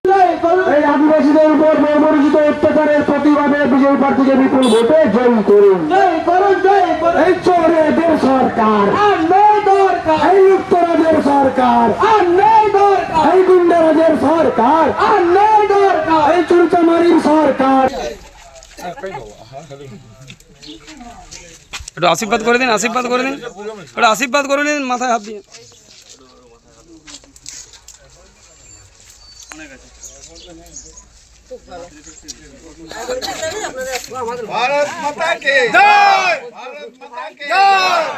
এই আদিবাসীদের উপর বর্বরিত অত্যাচারের প্রতিবাদে বিজয়ী প্রার্থীকে বিপুল ভোটে জয়ী করুন। এই চোরেদের সরকার, এই উত্তরাদের সরকার, এই গুন্ডারাজের সরকার, এই চুরচামারির সরকার। একটু আশীর্বাদ করে দিন, আশীর্বাদ করে দিন, একটু আশীর্বাদ করে দিন, মাথায় হাত দিয়ে। भारत माता की जय, भारत माता की जय।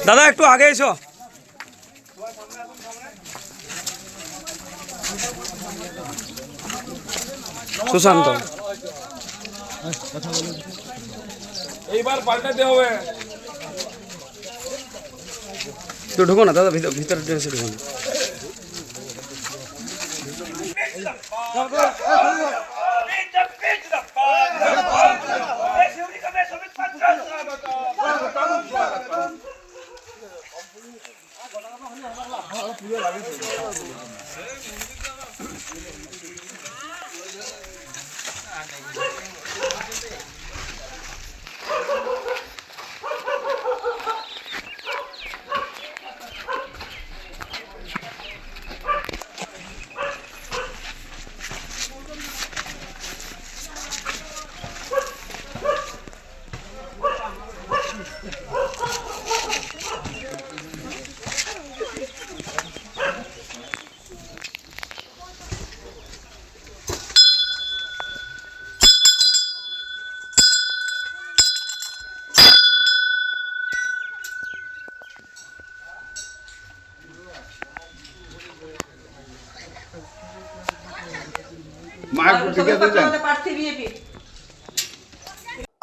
দাদা একটু আগে এসো। সুশান্ত এইবার পাল্টাতে হবে। একটু ঢুকো না দাদা, ভিতরে এসে ঢুকো না।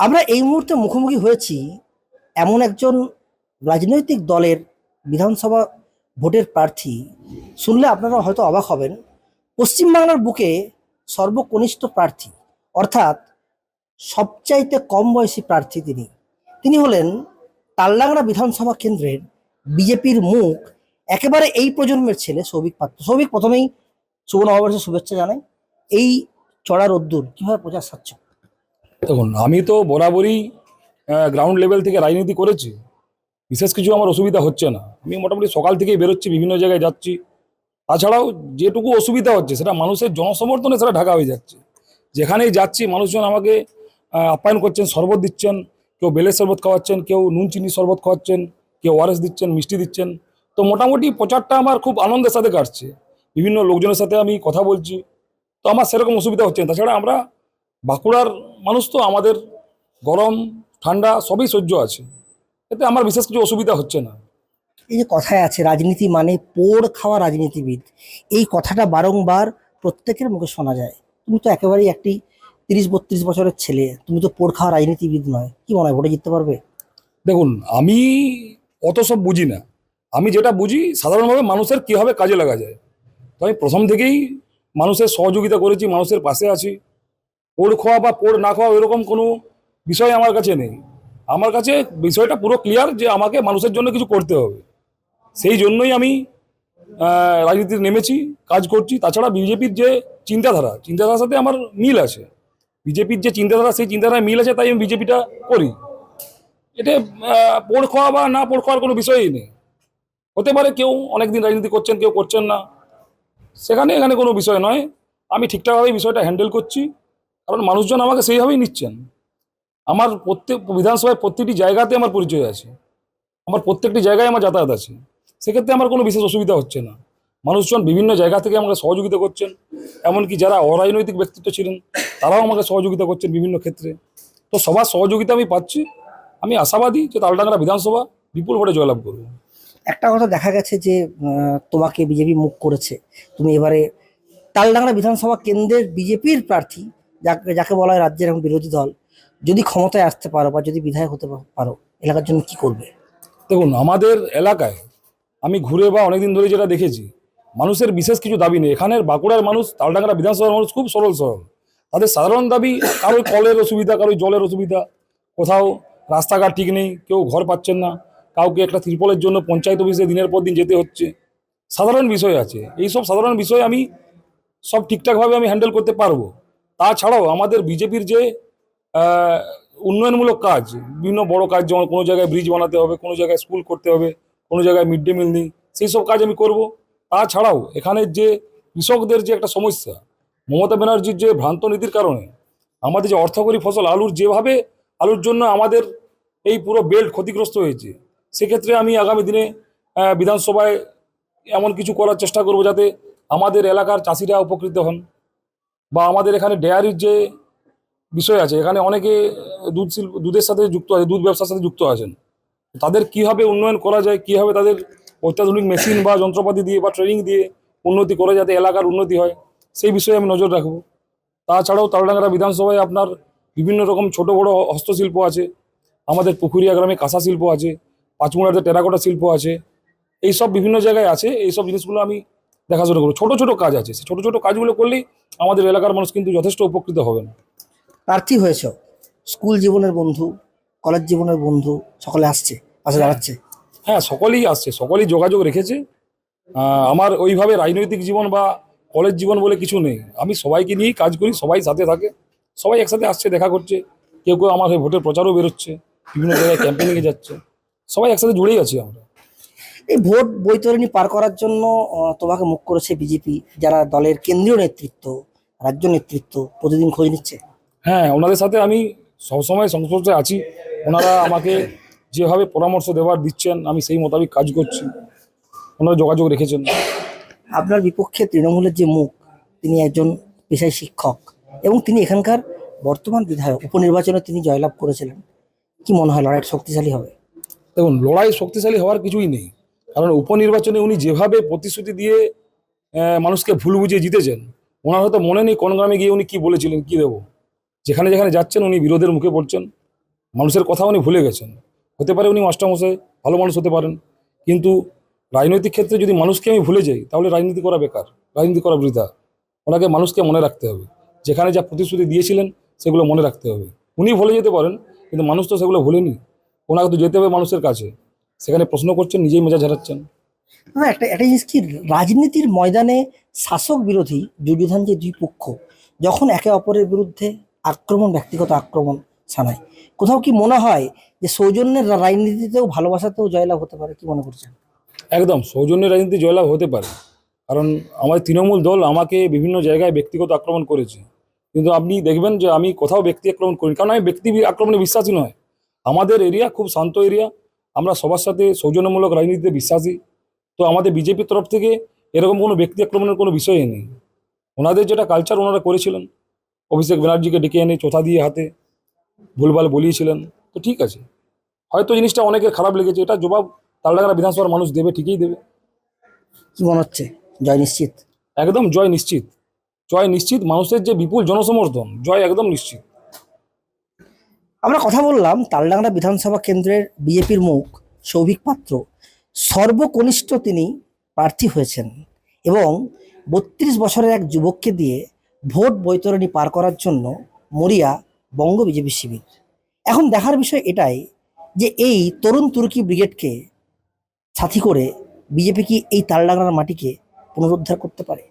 আমরা এই মুহূর্তে মুখোমুখি হয়েছি এমন একজন রাজনৈতিক দলের বিধানসভা ভোটের প্রার্থী, শুনলে আপনারা হয়তো অবাক হবেন। পশ্চিমবাংলার বুকে সর্বকনিষ্ঠ প্রার্থী, অর্থাৎ সবচাইতে কম বয়সী প্রার্থী তিনি হলেন তালডাংরা বিধানসভা কেন্দ্রের বিজেপির মুখ, একেবারে এই প্রজন্মের ছেলে সৌভিক পাত্র। সৌভিক, প্রথমেই শুভ নববর্ষের শুভেচ্ছা জানাই। এই চড়া রোদ্দুর কীভাবে প্রচার সারছ? দেখুন, আমি তো বরাবরই গ্রাউন্ড লেভেল থেকে রাজনীতি করেছি, বিশেষ কিছু আমার অসুবিধা হচ্ছে না। আমি মোটামুটি সকাল থেকেই বেরোচ্ছি, বিভিন্ন জায়গায় যাচ্ছি। তাছাড়াও যেটুকু অসুবিধা হচ্ছে সেটা মানুষের জনসমর্থনে সেটা ঢাকা হয়ে যাচ্ছে। যেখানেই যাচ্ছি মানুষজন আমাকে আপ্যায়ন করছেন, শরবত দিচ্ছেন, কেউ বেলের শরবত খাওয়াচ্ছেন, কেউ নুন চিনি শরবত খাওয়াচ্ছেন, কেউ ওআরএস দিচ্ছেন, মিষ্টি দিচ্ছেন। তো মোটামুটি প্রচারটা আমার খুব আনন্দের সাথে কাটছে। বিভিন্ন লোকজনের সাথে আমি কথা বলছি, তো আমার সেরকম অসুবিধা হচ্ছে না। তাছাড়া আমরা বাঁকুড়ার মানুষ, তো আমাদের গরম ঠান্ডা সবই সহ্য আছে, এতে আমার বিশেষ কিছু অসুবিধা হচ্ছে না। এই যে কথায় আছে রাজনীতি মানে পোড় খাওয়া রাজনীতিবিদ, এই কথাটা বারংবার প্রত্যেকের মুখে শোনা যায়। তুমি তো একেবারেই একটি 30-32 বছরের ছেলে, তুমি তো পোড় খাওয়া রাজনীতিবিদ নয়। কি মনে হয়, ভোটে জিততে পারবে? দেখুন, আমি অত সব বুঝি না। আমি যেটা বুঝি সাধারণভাবে মানুষের কীভাবে কাজে লাগা যায়। তো আমি প্রথম থেকেই মানুষের সহযোগিতা করেছি, মানুষের পাশে আছি। পোড় খাওয়া বা পোড় না খাওয়া এরকম কোনো বিষয় আমার কাছে নেই। আমার কাছে বিষয়টা পুরো ক্লিয়ার যে আমাকে মানুষের জন্য কিছু করতে হবে। সেই জন্যই আমি রাজনীতিতে নেমেছি, কাজ করছি। তাছাড়া বিজেপির যে চিন্তাধারার সাথে আমার মিল আছে। বিজেপির যে চিন্তাধারা, সেই চিন্তাধারায় মিল আছে, তাই আমি বিজেপিটা করি। এটা পোড় খাওয়া বা না পোড় খাওয়ার কোনো বিষয়ই নেই। হতে পারে কেউ অনেকদিন রাজনীতি করছেন, কেউ করছেন না, এখানে কোনো বিষয় নয়। আমি ঠিকঠাকভাবে বিষয়টা হ্যান্ডেল করছি, কারণ মানুষজন আমাকে সেইভাবেই নিচ্ছেন। আমার প্রত্যেক বিধানসভায় প্রত্যেকটি জায়গাতে আমার পরিচয় আছে, আমার প্রত্যেকটি জায়গায় আমার যাতায়াত আছে। সেক্ষেত্রে আমার কোনো বিশেষ অসুবিধা হচ্ছে না। মানুষজন বিভিন্ন জায়গা থেকে আমাকে সহযোগিতা করছেন, এমনকি যারা অরাজনৈতিক ব্যক্তিত্ব ছিলেন তারাও আমাকে সহযোগিতা করছেন বিভিন্ন ক্ষেত্রে। তো সবার সহযোগিতা আমি পাচ্ছি। আমি আশাবাদী যে তালডাংরা বিধানসভা বিপুল ভোটে জয়লাভ করব। একটা কথা দেখা গেছে যে তোমাকে বিজেপি মুখ করেছে। তুমি এবারে তালডাংরা বিধানসভা কেন্দ্রের বিজেপির প্রার্থী, যাকে বলা হয় রাজ্যের এখন বিরোধী দল, যদি ক্ষমতায় আসতে পারো বা যদি বিধায়ক হতে পারো, এলাকার জন্য কি করবে? দেখুন, আমাদের এলাকায় আমি ঘুরে বা অনেকদিন ধরে যেটা দেখেছি, মানুষের বিশেষ কিছু দাবি নেই। এখানের বাঁকুড়ার মানুষ, তালডাংরা বিধানসভার মানুষ খুব সরল। তাদের সাধারণ দাবি, কারোই কলের অসুবিধা, কারোই জলের অসুবিধা, কোথাও রাস্তাঘাট ঠিক নেই, কেউ ঘর পাচ্ছেন না, কাউকে একটা ত্রিপলের জন্য পঞ্চায়েত অফিসে দিনের পর দিন যেতে হচ্ছে। সাধারণ বিষয় আছে, এইসব সাধারণ বিষয় আমি সব ঠিকঠাকভাবে আমি হ্যান্ডেল করতে পারবো। তাছাড়াও আমাদের বিজেপির যে আহ, উন্নয়নমূলক কাজ, বিভিন্ন বড় কাজ, যেমন কোনো জায়গায় ব্রিজ বানাতে হবে, কোনো জায়গায় স্কুল করতে হবে, কোনো জায়গায় মিড ডে মিল নেই, সেই সব কাজ আমি করব। তাছাড়াও এখানের যে কৃষকদের যে একটা সমস্যা, মমতা ব্যানার্জির যে ভ্রান্ত নীতির কারণে আমাদের যে অর্থকরী ফসল আলুর, যেভাবে আলুর জন্য আমাদের এই পুরো বেল্ট ক্ষতিগ্রস্ত হয়েছে, সেক্ষেত্রে আমি আগামী দিনে বিধানসভায় এমন কিছু করার চেষ্টা করব যাতে আমাদের এলাকার চাষিরা উপকৃত হন। বা আমাদের এখানে ডেয়ারির যে বিষয় আছে, এখানে অনেকে দুধের সাথে যুক্ত আছে, দুধ ব্যবসার সাথে যুক্ত আছেন। তাদের কিভাবে উন্নয়ন করা যায়, কিভাবে তাদের অত্যাধুনিক মেশিন বা যন্ত্রপাতি দিয়ে বা ট্রেনিং দিয়ে উন্নতি করে যাতে এলাকার উন্নতি হয়, সেই বিষয়ে আমি নজর রাখবো। তাছাড়াও তালডাংরা বিধানসভায় আপনার বিভিন্ন রকম ছোট বড় হস্তশিল্প আছে, আমাদের পুকুরিয়া গ্রামে কাঁসা শিল্প আছে, পাঁচমুড়াতে টেরাকোটা শিল্প আছে, এইসব বিভিন্ন জায়গায় আছে। এইসব জিনিসগুলো আমি দেখাশোনা করবো। ছোট ছোট কাজ আছে, সেই ছোট ছোট কাজগুলো করলেই আমাদের এলাকার মানুষ কিন্তু যথেষ্ট উপকৃত হবেন। প্রার্থী হয়েছ, স্কুল জীবনের বন্ধু, কলেজ জীবনের বন্ধু সকলে আসছে, পাশে দাঁড়াচ্ছে। হ্যাঁ, সকলেই আসছে, সকলেই যোগাযোগ রেখেছে। আমার ওইভাবে রাজনৈতিক জীবন বা কলেজ জীবন বলে কিছু নেই, আমি সবাইকে নিয়েই কাজ করি, সবাই সাথে থাকে, সবাই একসাথে আসছে, দেখা করছে। কেউ কেউ আমার হয়ে ভোটের প্রচারও বেরোচ্ছে, বিভিন্ন জায়গায় ক্যাম্পেনিংয়ে যাচ্ছে, সবাই একসাথে জুড়েই আছি আমরা। এই ভোট বৈতরণী পার করার জন্য তোমাকে মুখ করেছে বিজেপি, যারা দলের কেন্দ্রীয় নেতৃত্ব, রাজ্য নেতৃত্ব প্রতিদিন খোঁজ নিচ্ছে। হ্যাঁ, ওনাদের সাথে আমি সবসময় সংস্পর্শে আছি। ওনারা আমাকে যেভাবে পরামর্শ দেওয়ার দিচ্ছেন, আমি সেই মোতাবেক কাজ করছি, ওনারা যোগাযোগ রেখেছেন। আপনার বিপক্ষে তৃণমূলের যে মুখ, তিনি একজন পেশায় শিক্ষক এবং তিনি এখানকার বর্তমান বিধায়ক, উপনির্বাচনে তিনি জয়লাভ করেছিলেন। কি মনে হয় লড়াইটা শক্তিশালী হবে? দেখুন, লড়াই শক্তিশালী হওয়ার কিছুই নেই, কারণ উপনির্বাচনে উনি যেভাবে প্রতিশ্রুতি দিয়ে মানুষকে ভুল বুঝিয়ে জিতেছেন, ওনার হয়তো মনে নেই কোন গ্রামে গিয়ে উনি কি বলেছিলেন, কি দেবো। যেখানে যেখানে যাচ্ছেন উনি বিরোধের মুখে পড়ছেন, মানুষের কথা উনি ভুলে গেছেন। হতে পারে উনি মাস্টারমশাই, ভালো মানুষ হতে পারেন, কিন্তু রাজনৈতিক ক্ষেত্রে যদি মানুষকে আমি ভুলে যাই, তাহলে রাজনীতি করা বেকার, রাজনীতি করা বৃথা। ওনাকে মানুষকে মনে রাখতে হবে, যেখানে যা প্রতিশ্রুতি দিয়েছিলেন সেগুলো মনে রাখতে হবে। উনি ভুলে যেতে পারেন, কিন্তু মানুষ তো সেগুলো ভুলেনি। ওনাকে তো যেতে হবে মানুষের কাছে, সেখানে প্রশ্ন করছেন, নিজেই মেজাজ হারাচ্ছেন। না, একটা একটা জিনিস কি, রাজনীতির ময়দানে শাসক বিরোধী যুযুধান যে দুই পক্ষ যখন একে অপরের বিরুদ্ধে আক্রমণ, ব্যক্তিগত আক্রমণ ছানায়, কোথাও কি মনে হয় যে সৌজন্যের রাজনীতিতেও ভালোবাসাতেও জয়লাভ হতে পারে? কি মনে করছেন? একদম সৌজন্যের রাজনীতি জয়লাভ হতে পারে, কারণ আমাদের তৃণমূল দল আমাকে বিভিন্ন জায়গায় ব্যক্তিগত আক্রমণ করেছে, কিন্তু আপনি দেখবেন যে আমি কোথাও ব্যক্তি আক্রমণ করিনি, কারণ আমি ব্যক্তি আক্রমণে বিশ্বাসী নয়। আমাদের এরিয়া খুব শান্ত এরিয়া, আমরা সবার সাথে সৌজন্যমূলক রাজনীতিতে বিশ্বাসী। তো আমাদের বিজেপির তরফ থেকে এরকম কোনো ব্যক্তি আক্রমণের কোনো বিষয়ই নেই। ওনাদের যেটা কালচার ওনারা করেছিলেন, অভিষেক ব্যানার্জিকে ডেকে এনে চোথা দিয়ে হাতে ভুলভাল বলিয়েছিলেন, তো ঠিক আছে, হয়তো জিনিসটা অনেকের খারাপ লেগেছে, এটা জবাব তালডাংরা বিধানসভার মানুষ দেবে, ঠিকই দেবে। কি মনে হচ্ছে, জয় নিশ্চিত? একদম জয় নিশ্চিত, জয় নিশ্চিত। মানুষের যে বিপুল জনসমর্থন, জয় একদম নিশ্চিত। আমরা কথা বললাম তালডাংরা বিধানসভা কেন্দ্রের বিজেপির মুখ সৌভিক পাত্র। সর্বকনিষ্ঠ তিনি প্রার্থী হয়েছেন এবং ৩২ বছরের এক যুবককে দিয়ে ভোট বৈতরণী পার করার জন্য মরিয়া বঙ্গ বিজেপি শিবির। এখন দেখার বিষয় এটাই যে এই তরুণ তুর্কি ব্রিগেডকে সাথী করে বিজেপি কি এই তালডাংরার মাটিকে পুনরুদ্ধার করতে পারে?